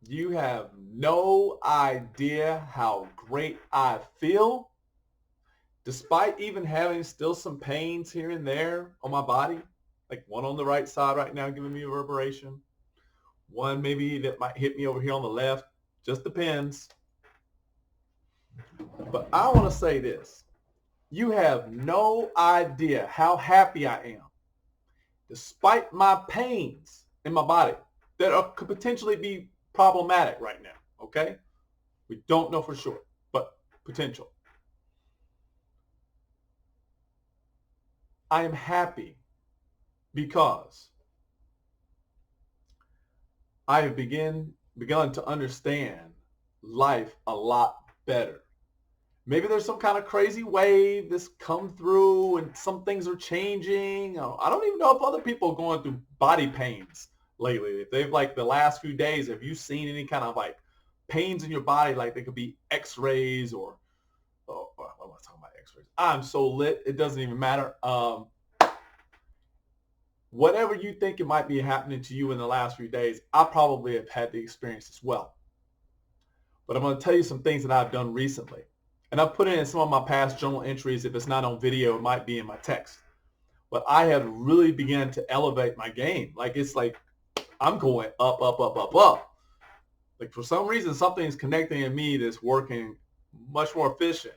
You have no idea how great I feel, despite even having still some pains here and there on my body, like one on the right side right now giving me a reverberation, one maybe that might hit me over here on the left, just depends. But I want to say this. You have no idea how happy I am, despite my pains in my body could potentially be problematic right now, okay? We don't know for sure, but potential. I am happy because I have begun to understand life a lot better. Maybe there's some kind of crazy wave that's come through and some things are changing. I don't even know if other people are going through body pains lately. If they've like the last few days, have you seen any kind of like pains in your body? Like they could be x-rays or, oh, what am I talking about x-rays? I'm so lit. It doesn't even matter. Whatever you think it might be happening to you in the last few days, I probably have had the experience as well. But I'm going to tell you some things that I've done recently. And I've put it in some of my past journal entries. If it's not on video, it might be in my text. But I have really begun to elevate my game. Like it's like I'm going up, up, up, up, up. Like for some reason, something's connecting in me that's working much more efficient.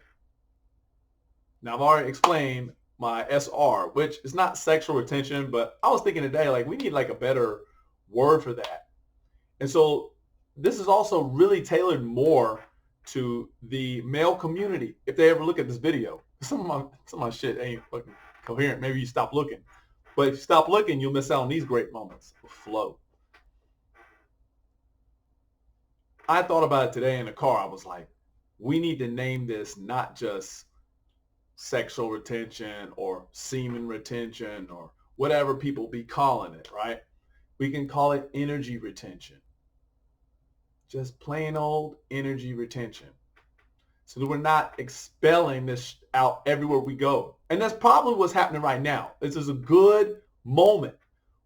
Now I've already explained my SR, which is not sexual retention, but I was thinking today, like we need like a better word for that. And so this is also really tailored more to the male community. If they ever look at this video, some of my shit ain't fucking coherent. Maybe you stop looking. But if you stop looking, you'll miss out on these great moments of flow. I thought about it today in the car. I was like, we need to name this not just sexual retention or semen retention or whatever people be calling it, right? We can call it energy retention. Just plain old energy retention. So that we're not expelling this out everywhere we go. And that's probably what's happening right now. This is a good moment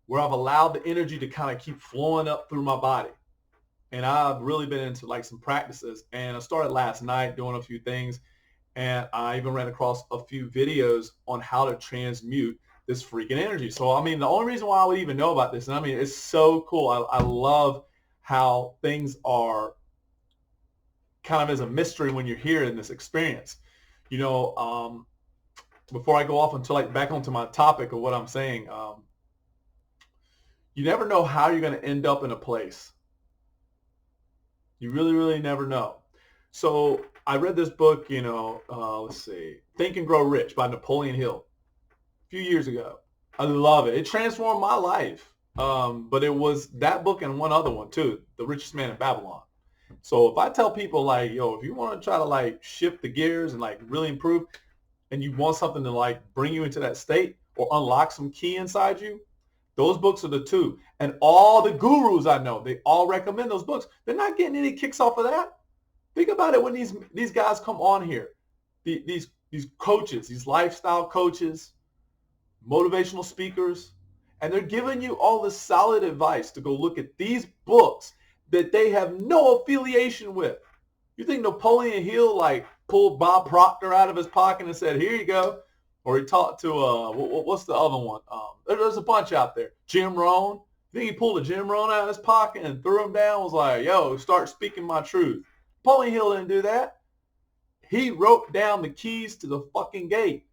where I've allowed the energy to kind of keep flowing up through my body. And I've really been into like some practices. And I started last night doing a few things. And I even ran across a few videos on how to transmute this freaking energy. So, I mean, the only reason why I would even know about this, and I mean, it's so cool. I love how things are kind of as a mystery when you're here in this experience. You know, before I go off until like back onto my topic of what I'm saying, you never know how you're going to end up in a place. You really, really never know. So I read this book, let's see, Think and Grow Rich by Napoleon Hill a few years ago. I love it. It transformed my life. But it was that book and one other one too, The Richest Man in Babylon. So if I tell people like, yo, if you want to try to like shift the gears and like really improve and you want something to like bring you into that state or unlock some key inside you, those books are the two. And all the gurus I know, they all recommend those books. They're not getting any kicks off of that. Think about it when these guys come on here, these coaches, these lifestyle coaches, motivational speakers, and they're giving you all this solid advice to go look at these books that they have no affiliation with. You think Napoleon Hill like pulled Bob Proctor out of his pocket and said, "Here you go," or he talked to what's the other one? There's a bunch out there. Jim Rohn. You think he pulled a Jim Rohn out of his pocket and threw him down? Was like, "Yo, start speaking my truth." Napoleon Hill didn't do that. He wrote down the keys to the fucking gate.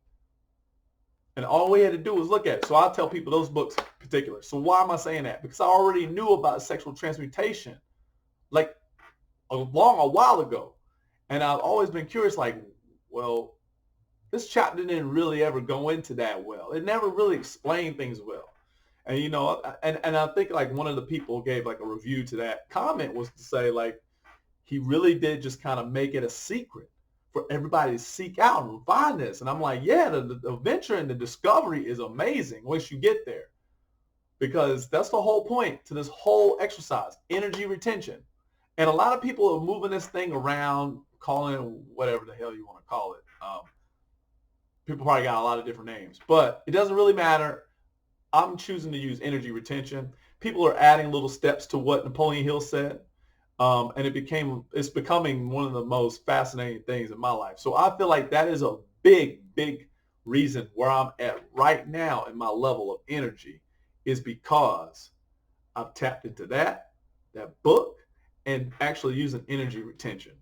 And all we had to do was look at it. So I'll tell people those books in particular. So why am I saying that? Because I already knew about sexual transmutation like a while ago. And I've always been curious, like, well, this chapter didn't really ever go into that well. It never really explained things well. And and I think like one of the people gave like a review to that comment was to say like he really did just kind of make it a secret for everybody to seek out and find this. And I'm like, yeah, the adventure and the discovery is amazing once you get there. Because that's the whole point to this whole exercise, energy retention. And a lot of people are moving this thing around, calling it whatever the hell you want to call it. People probably got a lot of different names, but it doesn't really matter. I'm choosing to use energy retention. People are adding little steps to what Napoleon Hill said. And it's becoming one of the most fascinating things in my life. So I feel like that is a big, big reason where I'm at right now in my level of energy is because I've tapped into that book, and actually using energy retention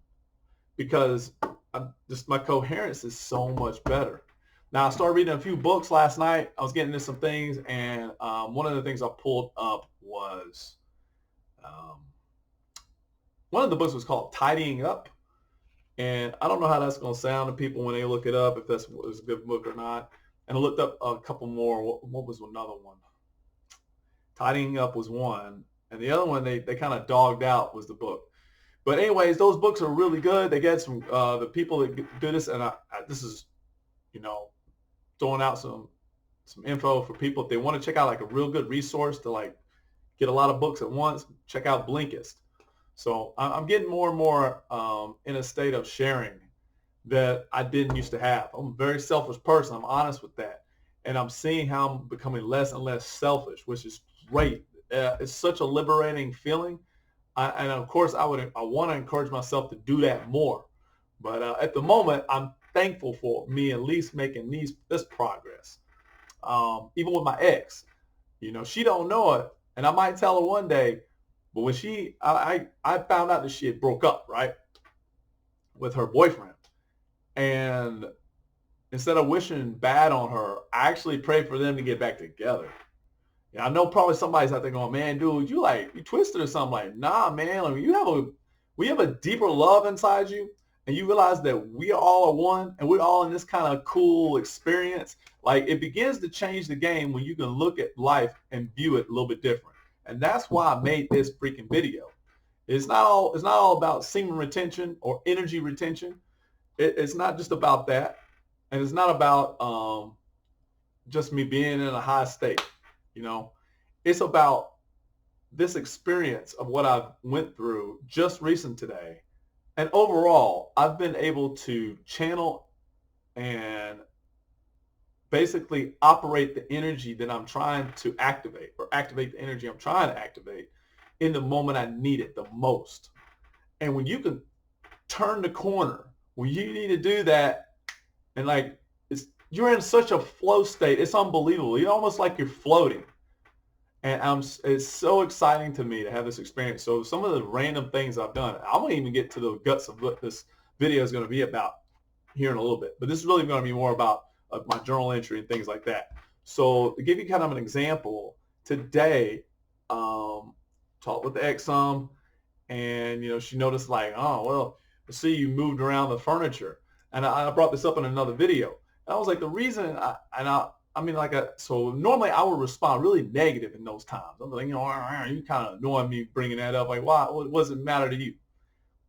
because my coherence is so much better. Now I started reading a few books last night. I was getting into some things, and one of the things I pulled up was um, one of the books was called Tidying Up. And I don't know how that's going to sound to people when they look it up, if that's was a good book or not. And I looked up a couple more. What was another one? Tidying Up was one. And the other one they kind of dogged out was the book. But anyways, those books are really good. They get some, the people that do this, and this is, you know, throwing out some info for people. If they want to check out like a real good resource to like get a lot of books at once, check out Blinkist. So I'm getting more and more in a state of sharing that I didn't used to have. I'm a very selfish person. I'm honest with that. And I'm seeing how I'm becoming less and less selfish, which is great. It's such a liberating feeling. And of course, I want to encourage myself to do that more. But at the moment, I'm thankful for me at least making this progress. Even with my ex, you know, she don't know it, and I might tell her one day. But when I found out that she had broke up, right, with her boyfriend, and instead of wishing bad on her, I actually prayed for them to get back together. Yeah, I know probably somebody's out there going, man, dude, you twisted or something. Like, nah, man, like, we have a deeper love inside you, and you realize that we all are one, and we're all in this kind of cool experience. Like, it begins to change the game when you can look at life and view it a little bit different. And that's why I made this freaking video. It's not all about semen retention or energy retention. It's not just about that, and it's not about just me being in a high state. You know, it's about this experience of what I've went through just recent today. And overall, I've been able to channel and basically operate the energy that I'm trying to activate, or activate the energy I'm trying to activate in the moment I need it the most. And when you can turn the corner, when you need to do that, and like you're in such a flow state, it's unbelievable. You're almost like you're floating. And it's so exciting to me to have this experience. So some of the random things I've done, I won't even get to the guts of what this video is going to be about here in a little bit. But this is really going to be more about my journal entry and things like that. So to give you kind of an example, today, talked with the ex some, and she noticed like, oh well, I see you moved around the furniture, and I brought this up in another video. And I was like, the reason so normally I would respond really negative in those times. I'm like, you kind of annoying me bringing that up. Like, why? What does it matter to you?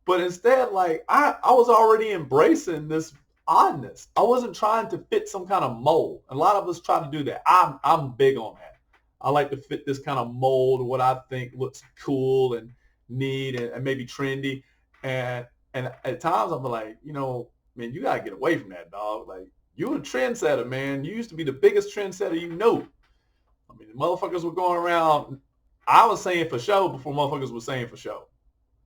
But instead, like, I was already embracing this oddness. I wasn't trying to fit some kind of mold. A lot of us try to do that. I'm big on that. I like to fit this kind of mold, what I think looks cool and neat and maybe trendy. And at times I'm like, man, you gotta get away from that, dog. Like, you're a trendsetter, man. You used to be the biggest trendsetter you know. I mean, the motherfuckers were going around. I was saying for show before motherfuckers were saying for show.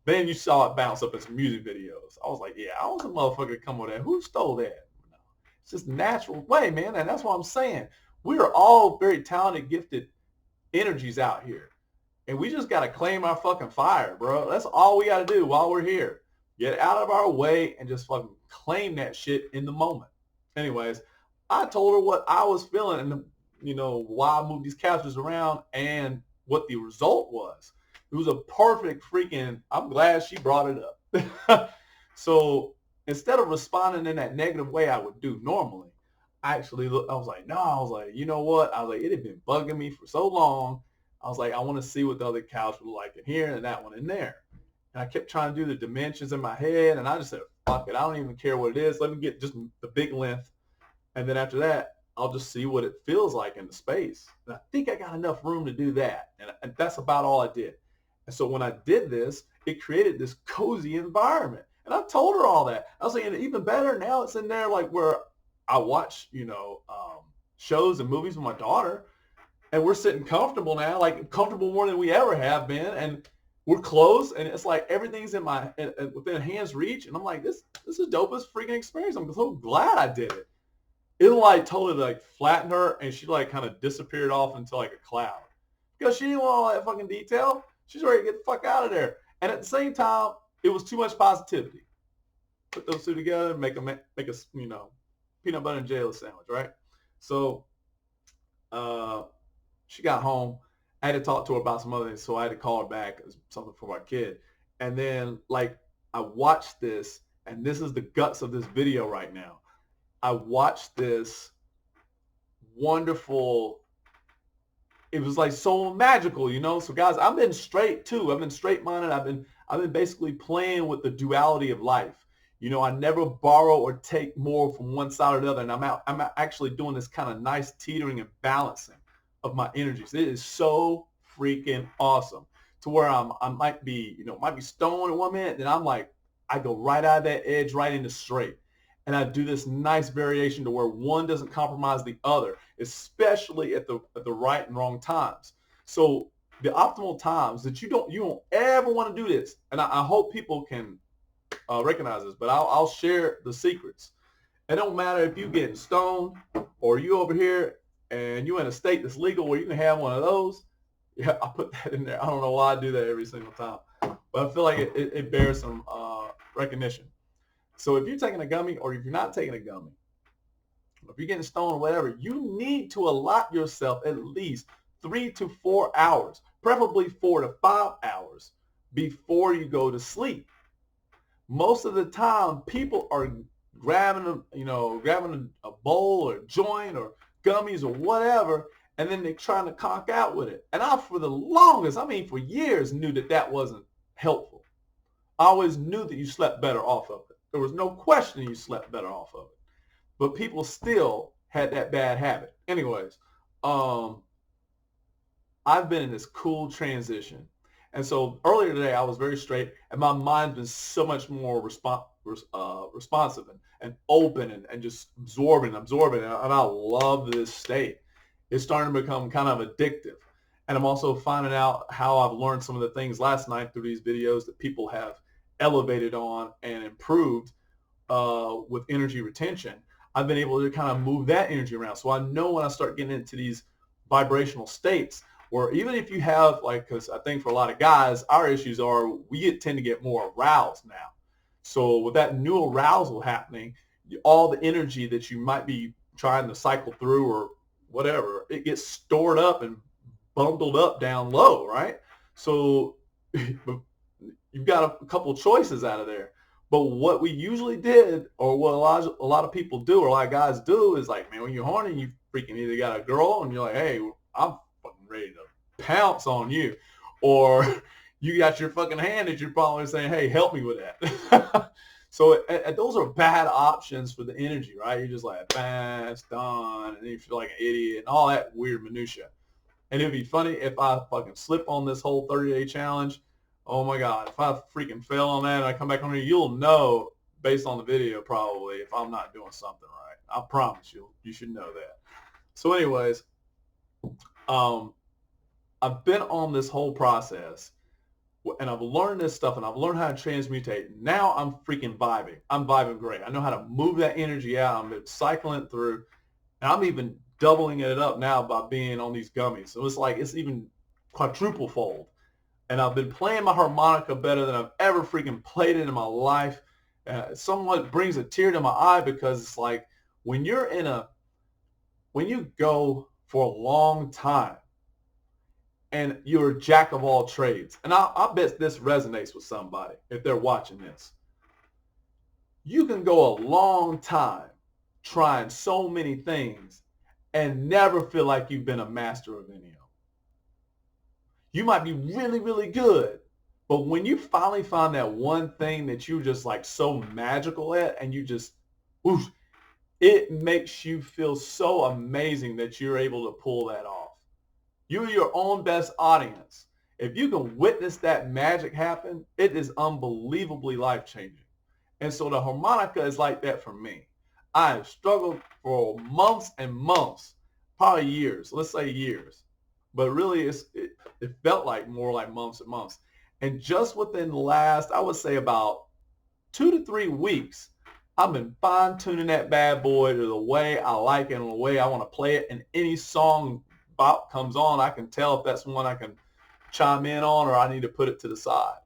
Then you saw it bounce up in some music videos. I was like, yeah, I was a motherfucker to come with that. Who stole that? No, it's just a natural way, man. And that's what I'm saying. We are all very talented, gifted energies out here. And we just got to claim our fucking fire, bro. That's all we got to do while we're here. Get out of our way and just fucking claim that shit in the moment. Anyways, I told her what I was feeling and, why I moved these couches around and what the result was. It was a perfect freaking, I'm glad she brought it up. So instead of responding in that negative way I would do normally, I was like, you know what? I was like, it had been bugging me for so long. I was like, I want to see what the other couch would look like in here and that one in there. And I kept trying to do the dimensions in my head, and I just said, fuck it. I don't even care what it is. Let me get just the big length. And then after that, I'll just see what it feels like in the space. And I think I got enough room to do that. And that's about all I did. And so when I did this, it created this cozy environment. And I told her all that. I was like, and even better, now it's in there like where I watch, shows and movies with my daughter. And we're sitting comfortable now, like comfortable more than we ever have been. And we're close, and it's like everything's in my within hand's reach, and I'm like, this is the dopest freaking experience. I'm so glad I did it. It like totally like flattened her, and she like kind of disappeared off into like a cloud because she didn't want all that fucking detail. She's ready to get the fuck out of there. And at the same time, it was too much positivity. Put those two together, make a peanut butter and jelly sandwich, right? So she got home. I had to talk to her about some other things, so I had to call her back, something for my kid. And then like I watched this, and this is the guts of this video right now. I watched this wonderful, it was like so magical, you know? So guys, I've been straight too. I've been straight minded. I've been basically playing with the duality of life. You know, I never borrow or take more from one side or the other. And I'm actually doing this kind of nice teetering and balancing of my energies. It is so freaking awesome to where I might be stoned at one minute. Then I'm like, I go right out of that edge, right into straight. And I do this nice variation to where one doesn't compromise the other, especially at the right and wrong times. So the optimal times that you don't ever want to do this. And I hope people can recognize this, but I'll share the secrets. It don't matter if you getting stoned or you over here and you in a state that's legal where you can have one of those. Yeah, I put that in there. I don't know why I do that every single time, but I feel like it bears some recognition. So if you're taking a gummy or if you're not taking a gummy, if you're getting stoned or whatever, you need to allot yourself at least 3 to 4 hours, preferably 4 to 5 hours before you go to sleep. Most of the time, people are grabbing a bowl or a joint or gummies or whatever, and then they're trying to conk out with it. And I, for the longest, for years, knew that wasn't helpful. I always knew that you slept better off of it. There was no question you slept better off of it. But people still had that bad habit. Anyways, I've been in this cool transition. And so earlier today, I was very straight, and my mind's been so much more responsive and open and just absorbing. And I love this state. It's starting to become kind of addictive. And I'm also finding out how I've learned some of the things last night through these videos that people have elevated on and improved with energy retention. I've been able to kind of move that energy around. So I know when I start getting into these vibrational states, or even if you have, like, because I think for a lot of guys, our issues are we tend to get more aroused now. So with that new arousal happening, all the energy that you might be trying to cycle through or whatever, it gets stored up and bundled up down low, right? So you've got a couple choices out of there. But what we usually did, or what a lot of people do, or a lot of guys do, is like, man, when you're horny, you freaking either got a girl and you're like, hey, I'm fucking ready to pounce on you, or you got your fucking hand that you're probably saying, hey, help me with that. So those are bad options for the energy, right? You're just like, bang, it's done, and then you feel like an idiot and all that weird minutia. And it'd be funny if I fucking slip on this whole 30-day challenge. Oh my God, if I freaking fail on that and I come back on here, you'll know based on the video probably if I'm not doing something right. I promise you should know that. So anyways, I've been on this whole process and I've learned this stuff and I've learned how to transmutate. Now I'm freaking vibing. I'm vibing great. I know how to move that energy out. I'm cycling it through, and I'm even doubling it up now by being on these gummies. So it's like it's even quadruple fold. And I've been playing my harmonica better than I've ever freaking played it in my life. It somewhat brings a tear to my eye because it's like when you go for a long time and you're a jack of all trades, and I bet this resonates with somebody if they're watching this. You can go a long time trying so many things and never feel like you've been a master of any of them. You might be really, really good, but when you finally find that one thing that you're just like so magical at, and you just, whoosh, it makes you feel so amazing that you're able to pull that off. You're your own best audience. If you can witness that magic happen, it is unbelievably life-changing. And so the harmonica is like that for me. I have struggled for months and months, probably years, let's say years. But really, it felt like more like months and months. And just within the last, I would say about 2 to 3 weeks, I've been fine tuning that bad boy to the way I like it and the way I want to play it. And any song bop comes on, I can tell if that's one I can chime in on or I need to put it to the side.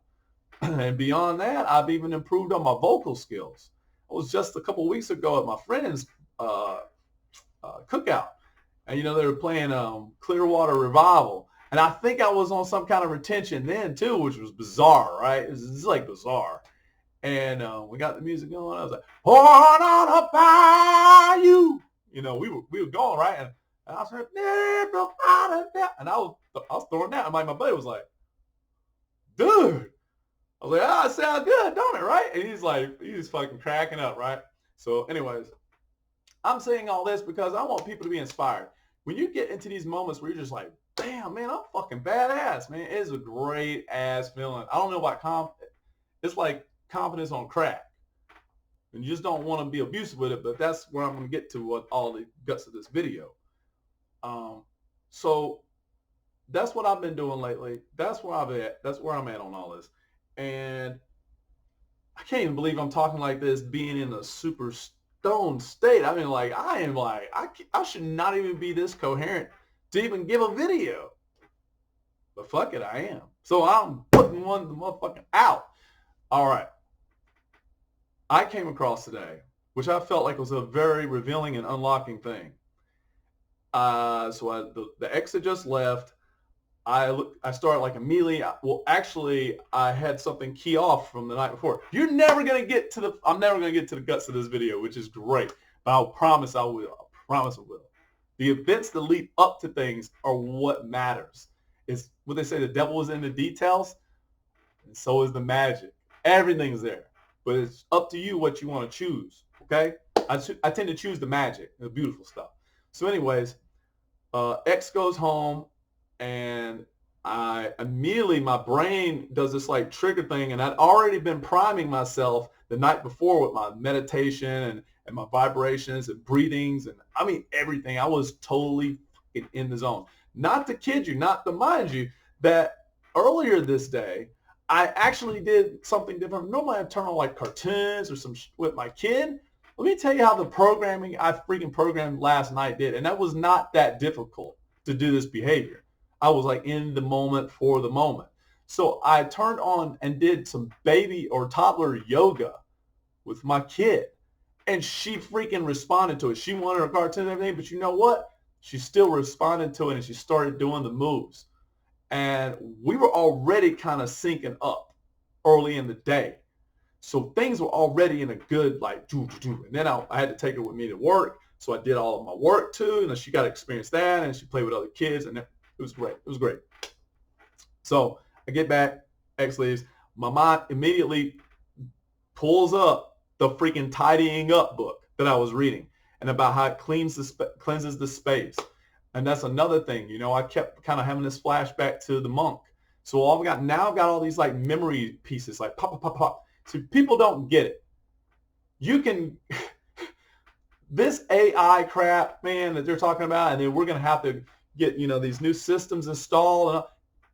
And beyond that, I've even improved on my vocal skills. I was just a couple weeks ago at my friend's uh, cookout, and they were playing Clearwater Revival, and I think I was on some kind of retention then too, which was bizarre, right? It's like bizarre. And we got the music going. I was like, "Born on a bayou," we were going right, and I said, and I was throwing down. And my buddy was like, "Dude." I was like, "Ah, it sounds good, don't it, right?" And he's fucking cracking up, right? So anyways, I'm saying all this because I want people to be inspired. When you get into these moments where you're just like, damn, man, I'm fucking badass, man. It's a great ass feeling. I don't know about it's like confidence on crack. And you just don't want to be abusive with it, but that's where I'm going to get to what all the guts of this video. So that's what I've been doing lately. That's where I'm at on all this. And I can't even believe I'm talking like this, being in a super stoned state. I mean, I should not even be this coherent to even give a video. But fuck it, I am. So I'm putting one the motherfucking out. All right. I came across today, which I felt like was a very revealing and unlocking thing. The ex had just left. I started like immediately. Actually, I had something key off from the night before. I'm never going to get to the guts of this video, which is great. But I'll promise I will. I promise I will. The events that lead up to things are what matters. It's what they say, the devil is in the details, and so is the magic. Everything's there. But it's up to you what you want to choose, okay? I tend to choose the magic, the beautiful stuff. So anyways, X goes home, and my brain does this like trigger thing, and I'd already been priming myself the night before with my meditation and my vibrations and breathings, and I mean everything. I was totally in the zone. Not to kid you, not to mind you, that earlier this day, I actually did something different. Normally I turn on like cartoons or some with my kid. Let me tell you how the programming I freaking programmed last night did. And that was not that difficult to do this behavior. I was like in the moment for the moment. So I turned on and did some baby or toddler yoga with my kid. And she freaking responded to it. She wanted her cartoon and everything, but you know what? She still responded to it, and she started doing the moves. And we were already kind of syncing up early in the day. So things were already in a good, like, and then I had to take her with me to work. So I did all of my work too. And then she got to experience that, and she played with other kids, and it was great. It was great. So I get back, X leaves. My mind immediately pulls up the freaking tidying up book that I was reading and about how it cleanses the space. And that's another thing, I kept kind of having this flashback to the monk. So I've got all these like memory pieces, like pop, pop, pop, pop. So people don't get it. You can, this AI crap, man, that they're talking about, and then we're going to have to get, these new systems installed. And,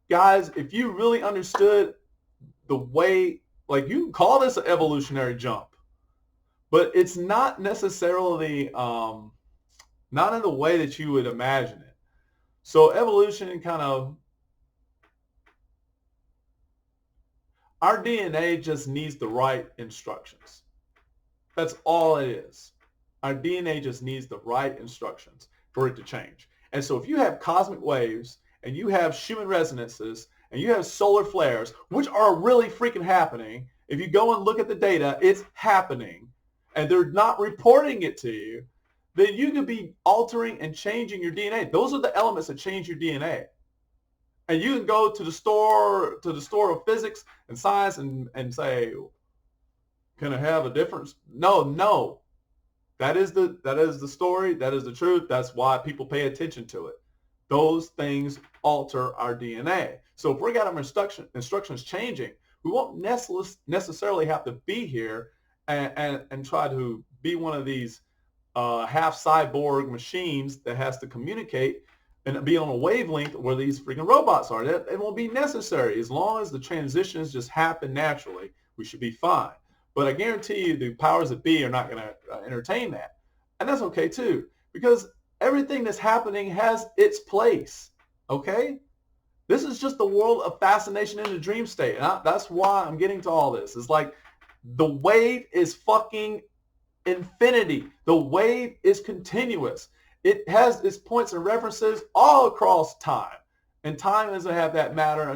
guys, if you really understood the way, like, you can call this an evolutionary jump, but it's not necessarily, not in the way that you would imagine it. So evolution kind of, our DNA just needs the right instructions. That's all it is. Our DNA just needs the right instructions for it to change. And so if you have cosmic waves and you have Schumann resonances and you have solar flares, which are really freaking happening, if you go and look at the data, it's happening, and they're not reporting it to you, then you could be altering and changing your DNA. Those are the elements that change your DNA. And you can go to the store of physics and science and say, can I have a difference? No. That is the story. That is the truth. That's why people pay attention to it. Those things alter our DNA. So if we got our instructions changing, we won't necessarily have to be here and try to be one of these half cyborg machines that has to communicate. and be on a wavelength where these freaking robots are. That it won't be necessary. As long as the transitions just happen naturally, we should be fine. But I guarantee you the powers that be are not going to entertain that. And that's okay too, because everything that's happening has its place. Okay? This is just the world of fascination in the dream state. And that's why I'm getting to all this. It's like the wave is fucking infinity. The wave is continuous. It has its points and references all across time. And time doesn't have that matter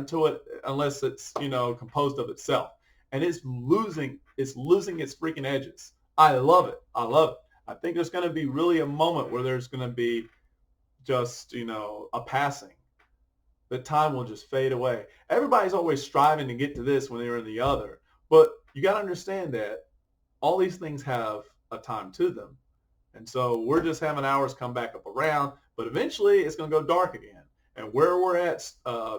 unless it's, composed of itself. And it's losing its freaking edges. I love it. I love it. I think there's going to be really a moment where there's going to be just, a passing. The time will just fade away. Everybody's always striving to get to this when they're in the other. But you got to understand that all these things have a time to them. And so we're just having ours come back up around, but eventually it's going to go dark again. And where we're at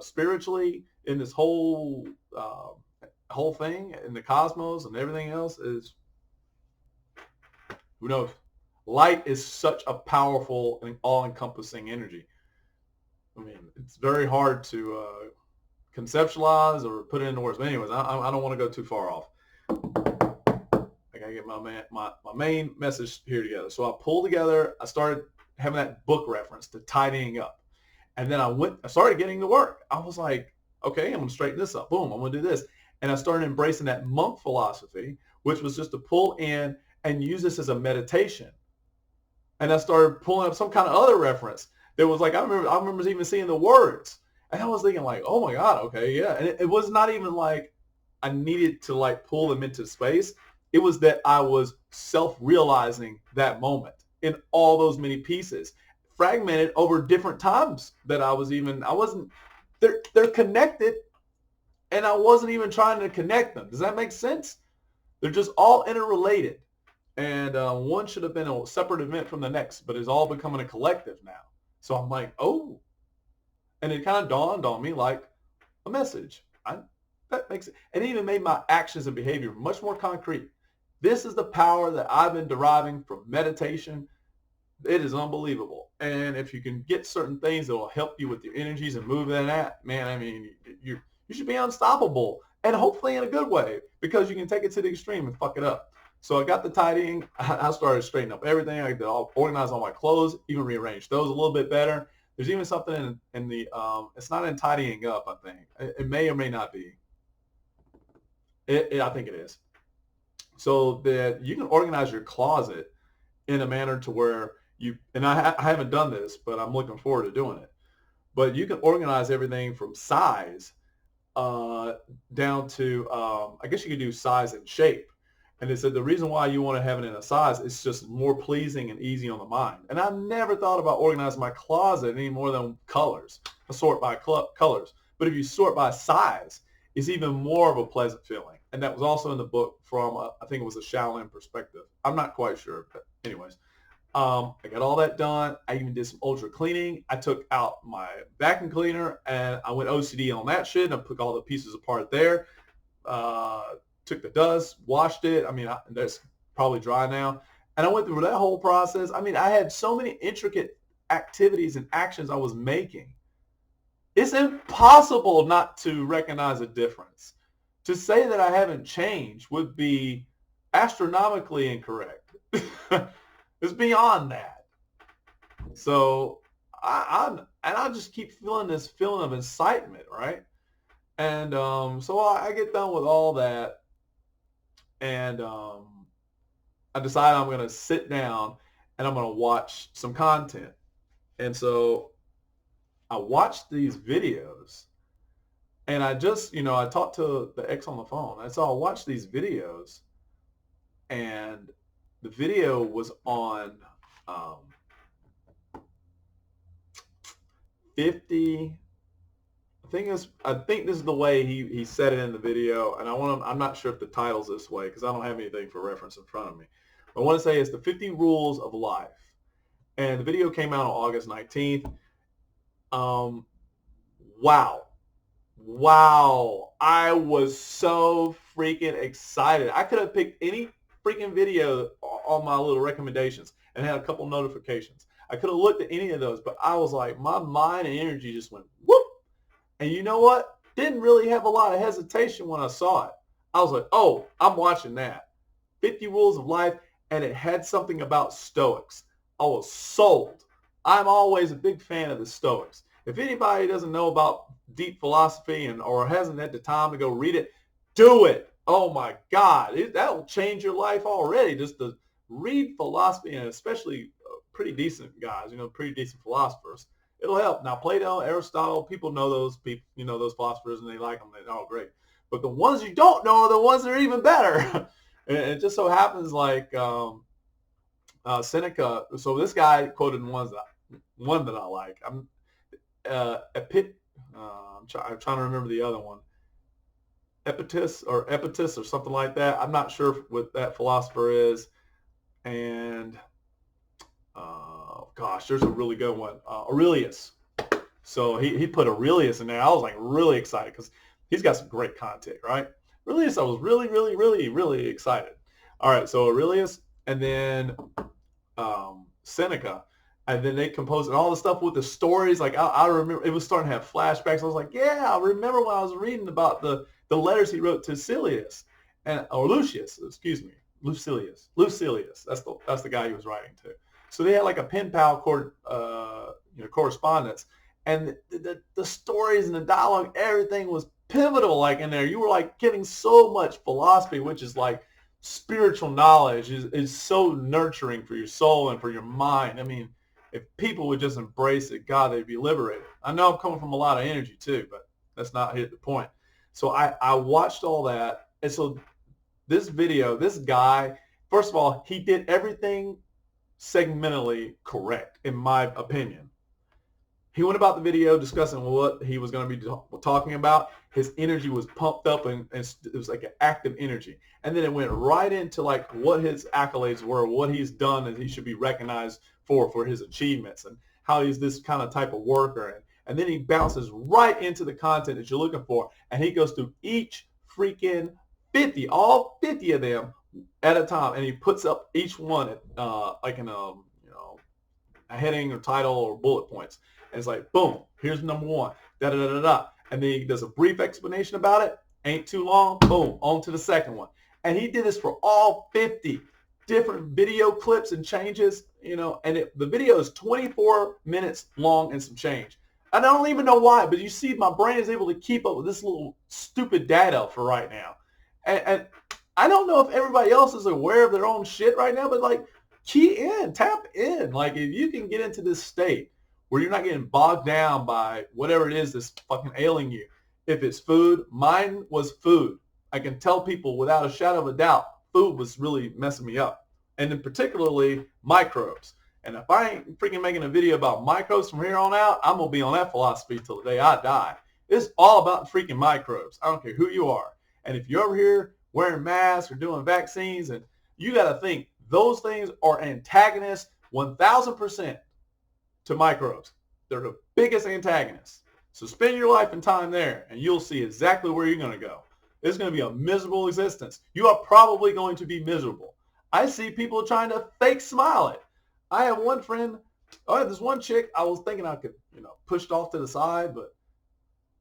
spiritually in this whole thing, in the cosmos and everything else is, who knows? Light is such a powerful and all-encompassing energy. I mean, it's very hard to conceptualize or put it into words. But anyways, I don't want to go too far off. I gotta get my main message here together. So I pulled together. I started having that book reference to tidying up, and then I started getting to work. I was like, okay, I'm gonna straighten this up. Boom, I'm gonna do this, and I started embracing that monk philosophy, which was just to pull in and use this as a meditation. And I started pulling up some kind of other reference. There was like, I remember even seeing the words, and I was thinking like, oh my God, okay, yeah. And it was not even like I needed to like pull them into space. It was that I was self-realizing that moment in all those many pieces, fragmented over different times that they're connected, and I wasn't even trying to connect them. Does that make sense? They're just all interrelated. And one should have been a separate event from the next, but it's all becoming a collective now. So I'm like, oh. And it kind of dawned on me like a message. That makes it. And it even made my actions and behavior much more concrete. This is the power that I've been deriving from meditation. It is unbelievable. And if you can get certain things that will help you with your energies and move in that, man, I mean, you should be unstoppable. And hopefully in a good way, because you can take it to the extreme and fuck it up. So I got the tidying. I started straightening up everything. I organized all my clothes, even rearranged those a little bit better. There's even something in the, it's not in tidying up, I think. It may or may not be. I think it is. So that you can organize your closet in a manner to where and I haven't done this, but I'm looking forward to doing it. But you can organize everything from size down to, I guess you could do size and shape. And they said the reason why you want to have it in a size is just more pleasing and easy on the mind. And I never thought about organizing my closet any more than colors. I sort by colors. But if you sort by size, it's even more of a pleasant feeling. And that was also in the book from, I think it was a Shaolin perspective. I'm not quite sure. But anyways, I got all that done. I even did some ultra cleaning. I took out my vacuum cleaner and I went OCD on that shit. And I took all the pieces apart there. Took the dust, washed it. I mean, that's probably dry now. And I went through that whole process. I mean, I had so many intricate activities and actions I was making. It's impossible not to recognize a difference. To say that I haven't changed would be astronomically incorrect. It's beyond that. So I just keep feeling this feeling of incitement, right? And so I get done with all that. And I decided I'm going to sit down and I'm going to watch some content. And so I watched these videos and I just, I talked to the ex on the phone. And so I watched these videos and the video was on 50. I think this is the way he said it in the video, and I'm not sure if the title's this way because I don't have anything for reference in front of me. But I want to say it's the 50 Rules of Life, and the video came out on August 19th. Wow! I was so freaking excited. I could have picked any freaking video on my little recommendations and had a couple notifications. I could have looked at any of those, but I was like, my mind and energy just went whoop. And you know what? Didn't really have a lot of hesitation when I saw it. I was like, oh, I'm watching that. 50 Rules of Life, and it had something about Stoics. I was sold. I'm always a big fan of the Stoics. If anybody doesn't know about deep philosophy or hasn't had the time to go read it, do it. Oh my God, that will change your life already. Just to read philosophy, and especially pretty decent guys, pretty decent philosophers. It'll help. Now, Plato, Aristotle, people know those people, those philosophers, and they like them. They're all great. But the ones you don't know are the ones that are even better. And it just so happens like Seneca. So this guy quoted one that I like. I'm trying to remember the other one. Epictetus or something like that. I'm not sure what that philosopher is. And gosh, there's a really good one. Aurelius. So he put Aurelius in there. I was like really excited because he's got some great content, right? Aurelius, I was really, really, really, really excited. All right, so Aurelius, and then Seneca, and then they composed all the stuff with the stories. Like I remember it was starting to have flashbacks. I was like, yeah, I remember when I was reading about the letters he wrote to Lucilius, or Lucius, excuse me, Lucilius. That's the guy he was writing to. So they had like a pen pal correspondence, and the stories and the dialogue, everything was pivotal. Like in there, you were like getting so much philosophy, which is like spiritual knowledge is so nurturing for your soul and for your mind. I mean, if people would just embrace it, God, they'd be liberated. I know I'm coming from a lot of energy too, but that's not hit the point. So I watched all that. And so this video, this guy, first of all, he did everything segmentally correct, in my opinion. He went about the video discussing what he was going to be talking about. His energy was pumped up, and it was like an active energy. And then it went right into like what his accolades were, what he's done and he should be recognized for his achievements, and how he's this kind of type of worker. And then he bounces right into the content that you're looking for. And he goes through each freaking 50, all 50 of them at a time. And he puts up each one like in a heading or title or bullet points. And it's like, boom, here's number one, da-da-da-da-da. And then he does a brief explanation about it. Ain't too long, boom, on to the second one. And he did this for all 50 different video clips and changes, and the video is 24 minutes long and some change. And I don't even know why, but you see my brain is able to keep up with this little stupid data for right now. And I don't know if everybody else is aware of their own shit right now, but like key in, tap in. Like if you can get into this state where you're not getting bogged down by whatever it is that's fucking ailing you. If it's food, mine was food. I can tell people without a shadow of a doubt, food was really messing me up. And then particularly microbes. And if I ain't freaking making a video about microbes from here on out, I'm going to be on that philosophy till the day I die. It's all about freaking microbes. I don't care who you are. And if you're over here wearing masks or doing vaccines, and you got to think those things are antagonists 1,000% to microbes. They're the biggest antagonists. So spend your life and time there, and you'll see exactly where you're going to go. It's going to be a miserable existence. You are probably going to be miserable. I see people trying to fake smile it. I have one friend, this one chick, I was thinking I could, push it off to the side, but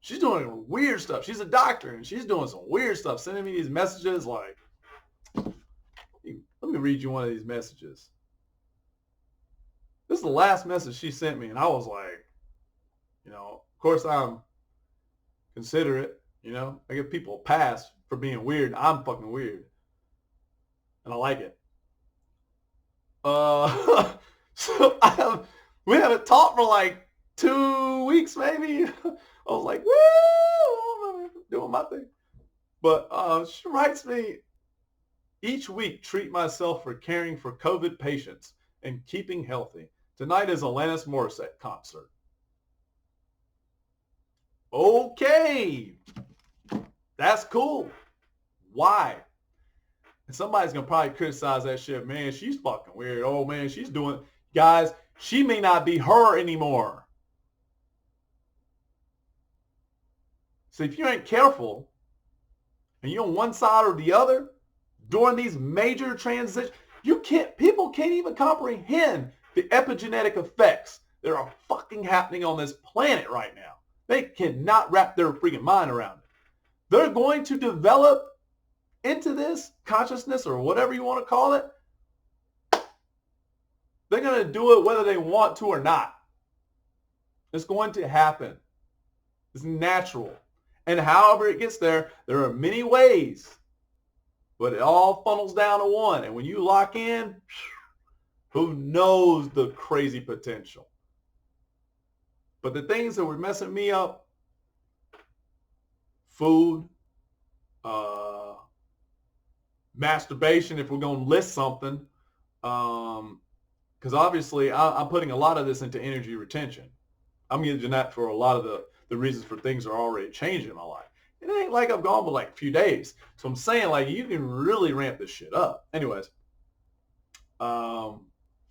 she's doing weird stuff. She's a doctor, and she's doing some weird stuff, sending me these messages like, let me read you one of these messages. This is the last message she sent me, and I was like, of course I'm considerate, I give people a pass for being weird. I'm fucking weird. And I like it. So we haven't talked for like 2 weeks, maybe. I was like, woo, I'm doing my thing. But she writes me, each week treat myself for caring for COVID patients and keeping healthy. Tonight is Alanis Morissette concert. Okay. That's cool. Why? And somebody's going to probably criticize that shit. Man, she's fucking weird. Oh, man, she's doing... Guys, she may not be her anymore. So if you ain't careful, and you're on one side or the other, during these major transitions, people can't even comprehend The epigenetic effects that are fucking happening on this planet right now. They cannot wrap their freaking mind around it. They're going to develop into this consciousness or whatever you want to call it. They're going to do it whether they want to or not. It's going to happen. It's natural. And however it gets there, there are many ways. But it all funnels down to one. And when you lock in, who knows the crazy potential. But the things that were messing me up, food, masturbation, if we're going to list something, because obviously I'm putting a lot of this into energy retention. I'm using that for a lot of the reasons for things are already changing in my life. It ain't like I've gone for like a few days. So I'm saying like you can really ramp this shit up. Anyways,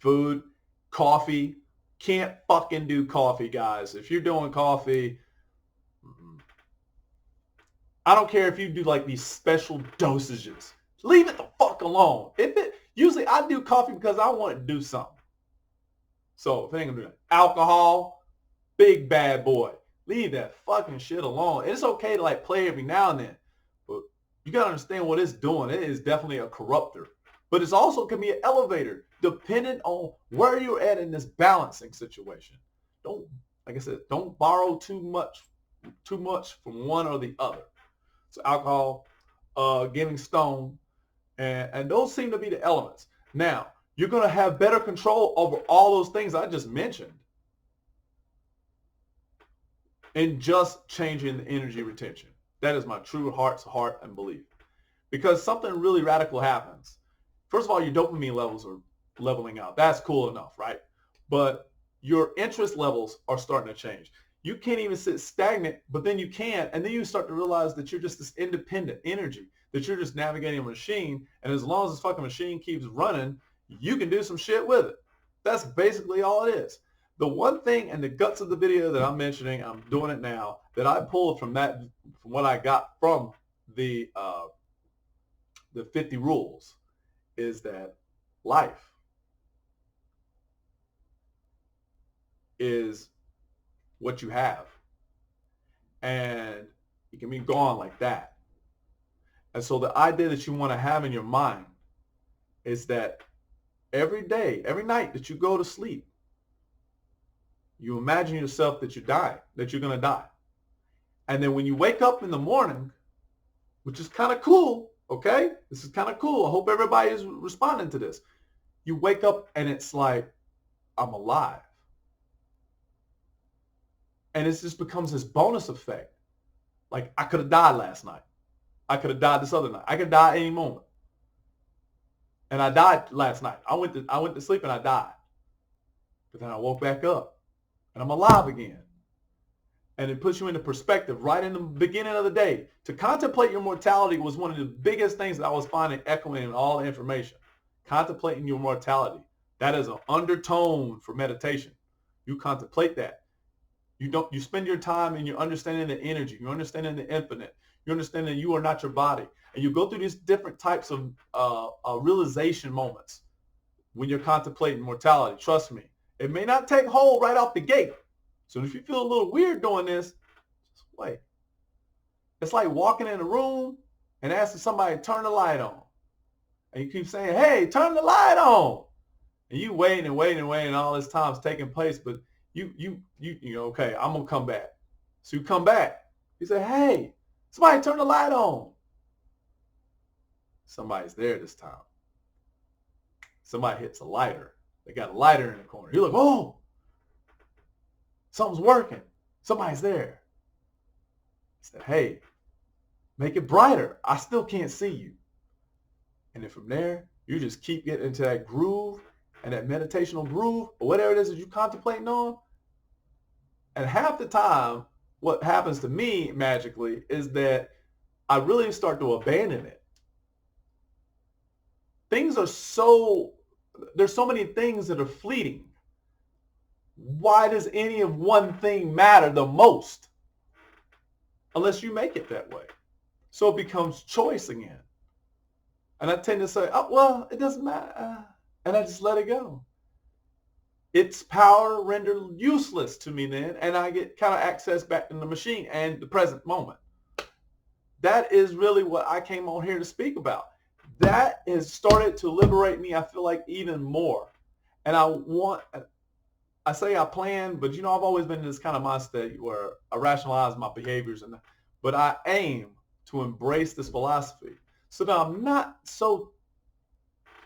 food, coffee. Can't fucking do coffee, guys. If you're doing coffee, I don't care if you do like these special dosages. Leave it the fuck alone. Usually I do coffee because I want to do something. So if I ain't gonna do that, alcohol, big bad boy. Leave that fucking shit alone. It's okay to like play every now and then, but you gotta understand what it's doing. It is definitely a corruptor, but it's also can be an elevator, depending on where you're at in this balancing situation. Don't, like I said, don't borrow too much from one or the other. So alcohol, getting stoned, and those seem to be the elements. Now, you're gonna have better control over all those things I just mentioned. And just changing the energy retention. That is my true heart's heart and belief. Because something really radical happens. First of all, your dopamine levels are leveling out. That's cool enough, right? But your interest levels are starting to change. You can't even sit stagnant, but then you can. And then you start to realize that you're just this independent energy, that you're just navigating a machine. And as long as this fucking machine keeps running, you can do some shit with it. That's basically all it is. The one thing and the guts of the video that I'm mentioning, I'm doing it now, that I pulled from what I got from the 50 rules, is that life is what you have. And it can be gone like that. And so the idea that you want to have in your mind is that every day, every night that you go to sleep, you imagine yourself that you're dying, that you're going to die. And then when you wake up in the morning, which is kind of cool, okay? This is kind of cool. I hope everybody is responding to this. You wake up and it's like, I'm alive. And it just becomes this bonus effect. Like, I could have died last night. I could have died this other night. I could die any moment. And I died last night. I went to sleep and I died. But then I woke back up. And I'm alive again. And it puts you into perspective right in the beginning of the day. To contemplate your mortality was one of the biggest things that I was finding echoing in all the information. Contemplating your mortality. That is an undertone for meditation. You contemplate that. You spend your time and you're understanding the energy. You're understanding the infinite. You understand that you are not your body. And you go through these different types of realization moments when you're contemplating mortality. Trust me. It may not take hold right off the gate. So if you feel a little weird doing this, just wait. It's like walking in a room and asking somebody to turn the light on. And you keep saying, hey, turn the light on. And you waiting and waiting and waiting, and all this time's taking place, but you know, okay, I'm going to come back. So you come back. You say, hey, somebody turn the light on. Somebody's there this time. Somebody hits a lighter. They got a lighter in the corner. You're like, oh, something's working. Somebody's there. I said, hey, make it brighter. I still can't see you. And then from there, you just keep getting into that groove and that meditational groove or whatever it is that you're contemplating on. And half the time, what happens to me magically is that I really start to abandon it. Things are there's so many things that are fleeting. Why does any of one thing matter the most? Unless you make it that way. So it becomes choice again. And I tend to say, oh, well, it doesn't matter. And I just let it go. its power rendered useless to me then, and I get kind of access back in the machine and the present moment. That is really what I came on here to speak about. That has started to liberate me, I feel like, even more. And I say I plan, but I've always been in this kind of mindset where I rationalize my behaviors, but I aim to embrace this philosophy so that I'm not so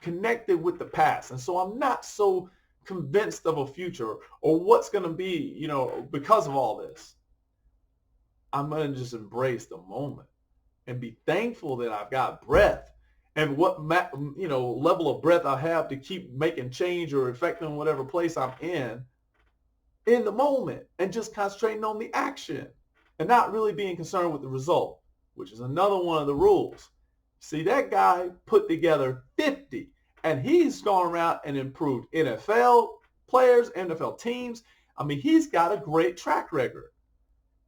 connected with the past. And so I'm not so convinced of a future or what's going to be, because of all this. I'm going to just embrace the moment and be thankful that I've got breath and what, level of breath I have to keep making change or affecting whatever place I'm in the moment, and just concentrating on the action and not really being concerned with the result, which is another one of the rules. See, that guy put together 50, and he's gone around and improved NFL players, NFL teams. I mean, he's got a great track record.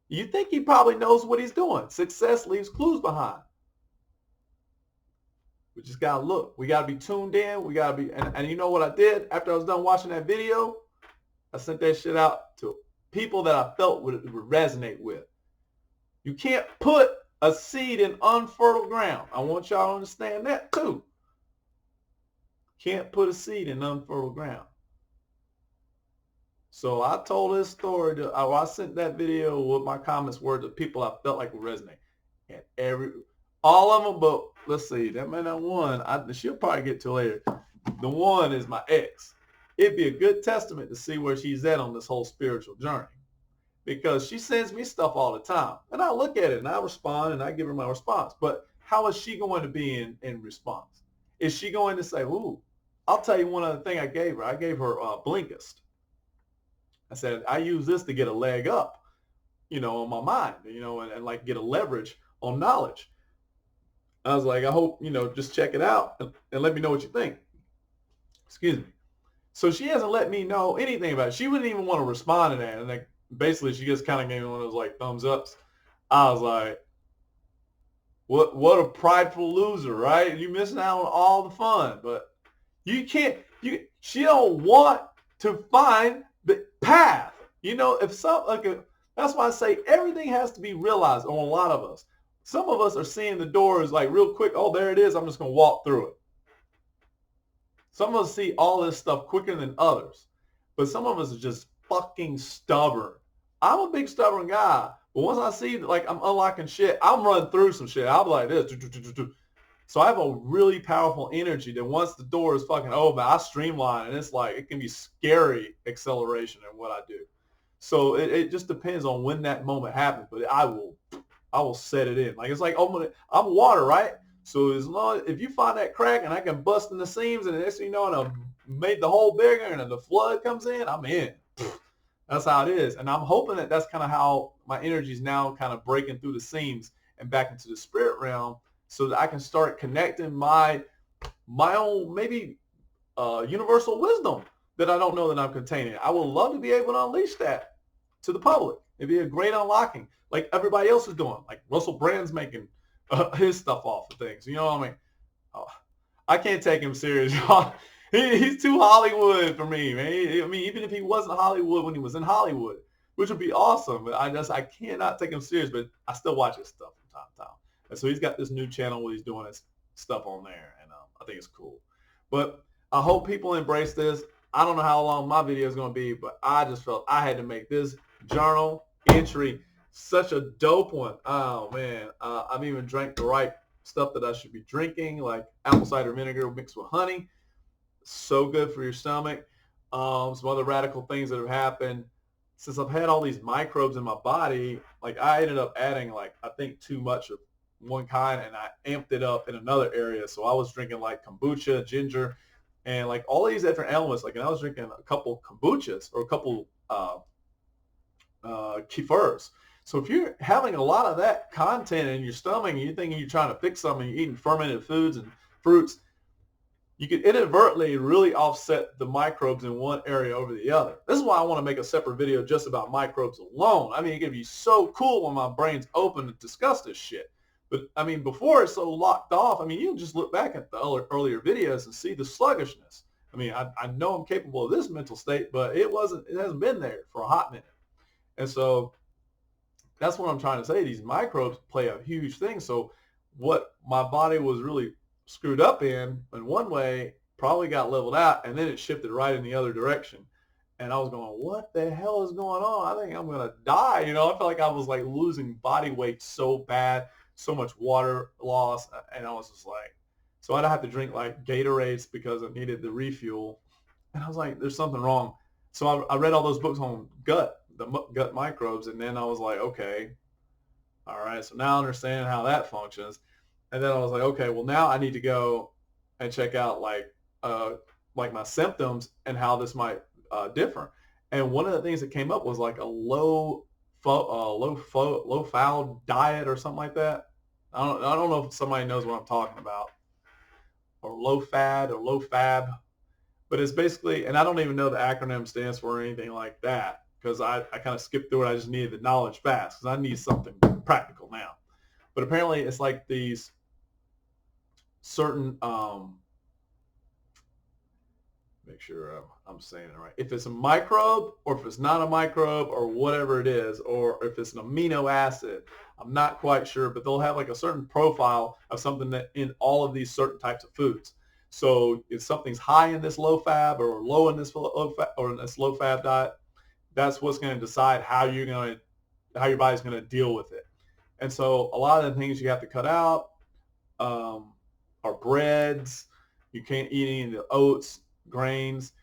You think he probably knows what he's doing. Success leaves clues behind. We just got to look. We got to be tuned in. We got to be, and you know what I did after I was done watching that video? I sent that shit out to people that I felt would resonate with. You can't put a seed in unfertile ground. I want y'all to understand that too. Can't put a seed in unfertile ground. So I told this story. I sent that video with my comments were to people I felt like would resonate. And all of them, but let's see, that man that one, she'll probably get to later. The one is my ex. It'd be a good testament to see where she's at on this whole spiritual journey, because she sends me stuff all the time, and I look at it and I respond and I give her my response. But how is she going to be in response? Is she going to say, ooh, I'll tell you one other thing I gave her. I gave her Blinkist. I said, I use this to get a leg up, on my mind, and like get a leverage on knowledge. I was like, I hope, just check it out and let me know what you think. Excuse me. So she hasn't let me know anything about it. She wouldn't even want to respond to that. And like, basically, she just kind of gave me one of those like thumbs ups. I was like, what a prideful loser, right? You missing out on all the fun. But she don't want to find the path. That's why I say everything has to be realized on a lot of us. Some of us are seeing the doors like real quick. Oh, there it is. I'm just going to walk through it. Some of us see all this stuff quicker than others, but some of us are just fucking stubborn. I'm a big stubborn guy, but once I see like I'm unlocking shit, I'm running through some shit. I'll be like this. So I have a really powerful energy that once the door is fucking open, I streamline, and it's like it can be scary acceleration in what I do. So it just depends on when that moment happens, but I will set it in. Like it's like I'm water, right? So as long if you find that crack and I can bust in the seams, and the next thing you know, and I've made the hole bigger, and then the flood comes in, I'm in. That's how it is. And I'm hoping that that's kind of how my energy is now kind of breaking through the seams and back into the spirit realm, so that I can start connecting my own maybe universal wisdom that I don't know that I'm containing. I would love to be able to unleash that to the public. It'd be a great unlocking, like everybody else is doing, like Russell Brand's making his stuff off of things. You know what I mean? I can't take him serious, y'all. He's too Hollywood for me, man. Even if he wasn't Hollywood when he was in Hollywood, which would be awesome, but I cannot take him serious. But I still watch his stuff from time to time. And so he's got this new channel where he's doing his stuff on there, and I think it's cool. But I hope people embrace this. I don't know how long my video is going to be, but I just felt I had to make this journal entry such a dope one. Oh man, I've even drank the right stuff that I should be drinking, like apple cider vinegar mixed with honey. So good for your stomach. Some other radical things that have happened since I've had all these microbes in my body. Like I ended up adding like I think too much of one kind, and I amped it up in another area. So I was drinking like kombucha, ginger, and like all these different elements. Like, and I was drinking a couple kombuchas or a couple kefirs. So if you're having a lot of that content in your stomach and you're thinking you're trying to fix something, you're eating fermented foods and fruits, you could inadvertently really offset the microbes in one area over the other. This is why I want to make a separate video just about microbes alone. I mean, it can be so cool when my brain's open to discuss this shit. But I mean, before it's so locked off, I mean, you can just look back at the earlier videos and see the sluggishness. I mean, I know I'm capable of this mental state, but it hasn't been there for a hot minute. And so that's what I'm trying to say. These microbes play a huge thing. So what my body was really screwed up in one way probably got leveled out, and then it shifted right in the other direction. And I was going, what the hell is going on? I think I'm going to die. You know, I felt like I was like losing body weight so bad, so much water loss. And I was just like, so I'd have to drink like Gatorades because I needed the refuel. And I was like, there's something wrong. So I read all those books on gut microbes. And then I was like, okay, all right. So now I understand how that functions. And then I was like, okay, well now I need to go and check out like my symptoms and how this might differ. And one of the things that came up was like a low FOD diet or something like that. I don't know if somebody knows what I'm talking about, or low fat or low fab, but it's basically, and I don't even know the acronym stands for or anything like that because I kind of skipped through it. I just needed the knowledge fast because I need something practical now. But apparently it's like these certain make sure I'm saying it right. If it's a microbe or if it's not a microbe or whatever it is, or if it's an amino acid, I'm not quite sure, but they'll have like a certain profile of something that in all of these certain types of foods. So if something's high in this low fab or low in this low fab or in this low fab diet, that's what's going to decide how your body's going to deal with it. And so a lot of the things you have to cut out are breads. You can't eat any of the oats, grains.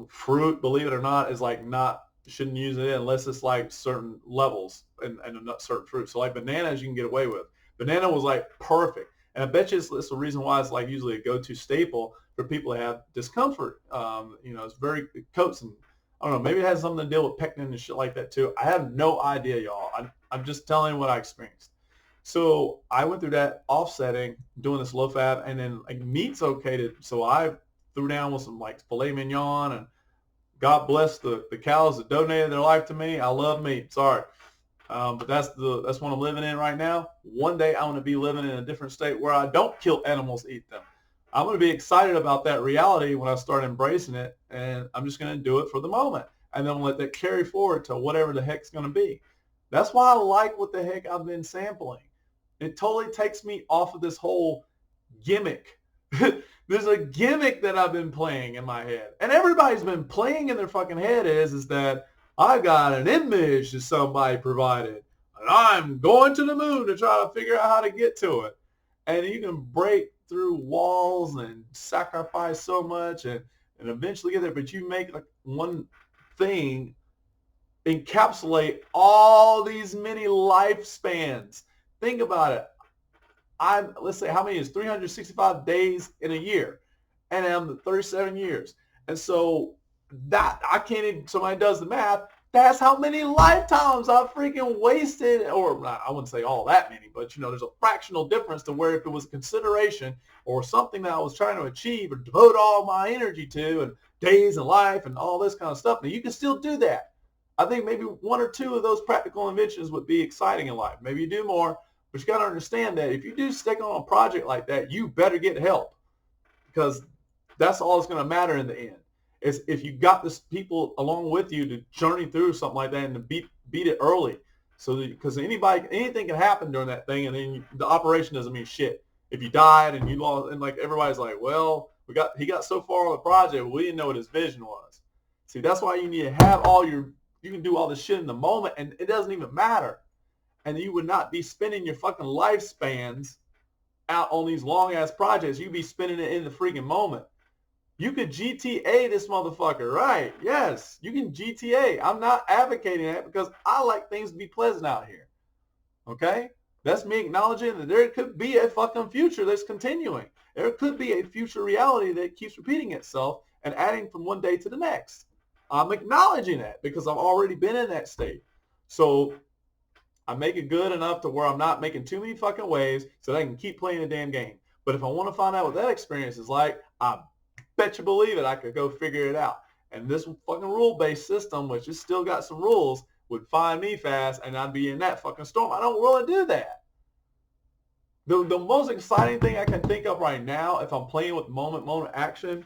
Fruit, believe it or not, is like not, shouldn't use it unless it's like certain levels and certain fruits. So like bananas you can get away with. Banana was like perfect. And I bet you it's the reason why it's like usually a go-to staple for people that have discomfort. It's very, it coats and I don't know, maybe it has something to deal with pectin and shit like that too. I have no idea, y'all. I'm just telling you what I experienced. So I went through that offsetting, doing this low fat, and then like meat's okay so I threw down with some like filet mignon, and God bless the cows that donated their life to me. I love meat. Sorry. But that's what I'm living in right now. One day I want to be living in a different state where I don't kill animals, eat them. I'm going to be excited about that reality when I start embracing it, and I'm just going to do it for the moment, and then let that carry forward to whatever the heck's going to be. That's why I like what the heck I've been sampling. It totally takes me off of this whole gimmick. There's a gimmick that I've been playing in my head, and everybody's been playing in their fucking head is that I got an image that somebody provided, and I'm going to the moon to try to figure out how to get to it. And you can break through walls and sacrifice so much and eventually get there, but you make like one thing encapsulate all these many lifespans. Think about it. Let's say how many is 365 days in a year, and I'm 37 years. And so that I can't even, somebody does the math. That's how many lifetimes I've freaking wasted, or I wouldn't say all that many, but there's a fractional difference to where if it was a consideration or something that I was trying to achieve or devote all my energy to and days and life and all this kind of stuff. Now you can still do that. I think maybe one or two of those practical inventions would be exciting in life. Maybe you do more, but you got to understand that if you do stick on a project like that, you better get help, because that's all that's going to matter in the end. Is if you got this people along with you to journey through something like that and to beat it early, so because anything can happen during that thing, and then the operation doesn't mean shit. If you died and you lost, and like everybody's like, well, he got so far on the project, we didn't know what his vision was. See, that's why you need to have you can do all this shit in the moment, and it doesn't even matter. And you would not be spending your fucking lifespans out on these long ass projects. You'd be spending it in the freaking moment. You could GTA this motherfucker, right? Yes, you can GTA. I'm not advocating that because I like things to be pleasant out here. Okay? That's me acknowledging that there could be a fucking future that's continuing. There could be a future reality that keeps repeating itself and adding from one day to the next. I'm acknowledging that because I've already been in that state. So I make it good enough to where I'm not making too many fucking waves so that I can keep playing the damn game. But if I want to find out what that experience is like, I bet you believe it, I could go figure it out. And this fucking rule-based system, which has still got some rules, would find me fast, and I'd be in that fucking storm. I don't want to do that. The most exciting thing I can think of right now, if I'm playing with moment action,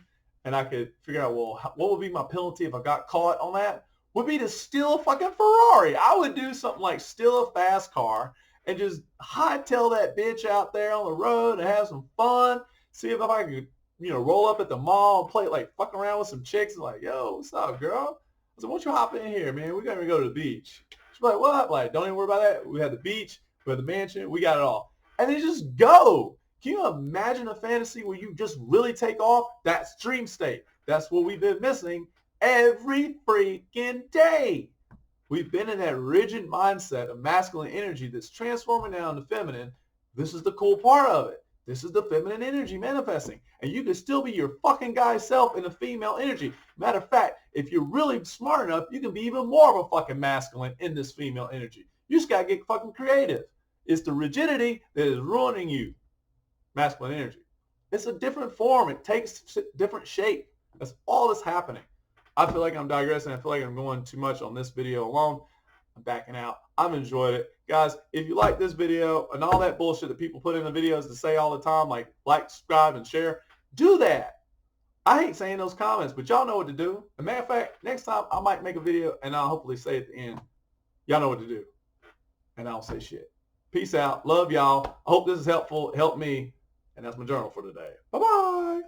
and I could figure out, well, what would be my penalty if I got caught on that, would be to steal a fucking Ferrari. I would do something like steal a fast car and just hightail that bitch out there on the road and have some fun. See if I could, roll up at the mall and play, like, fuck around with some chicks and like, yo, what's up, girl? I said, why don't you hop in here, man? We're going to go to the beach. She's like, what? Like, don't even worry about that. We had the beach. We had the mansion. We got it all. And then just go. Can you imagine a fantasy where you just really take off? That's dream state. That's what we've been missing every freaking day. We've been in that rigid mindset of masculine energy that's transforming down to feminine. This is the cool part of it. This is the feminine energy manifesting. And you can still be your fucking guy self in the female energy. Matter of fact, if you're really smart enough, you can be even more of a fucking masculine in this female energy. You just got to get fucking creative. It's the rigidity that is ruining you. Masculine energy. It's a different form. It takes different shape. That's all that's happening. I feel like I'm digressing. I feel like I'm going too much on this video alone. I'm backing out. I've enjoyed it. Guys, if you like this video and all that bullshit that people put in the videos to say all the time, like, subscribe, and share, do that. I hate saying those comments, but y'all know what to do. As a matter of fact, next time I might make a video and I'll hopefully say at the end, y'all know what to do. And I'll say shit. Peace out. Love y'all. I hope this is helpful. Help me. And that's my journal for today. Bye-bye.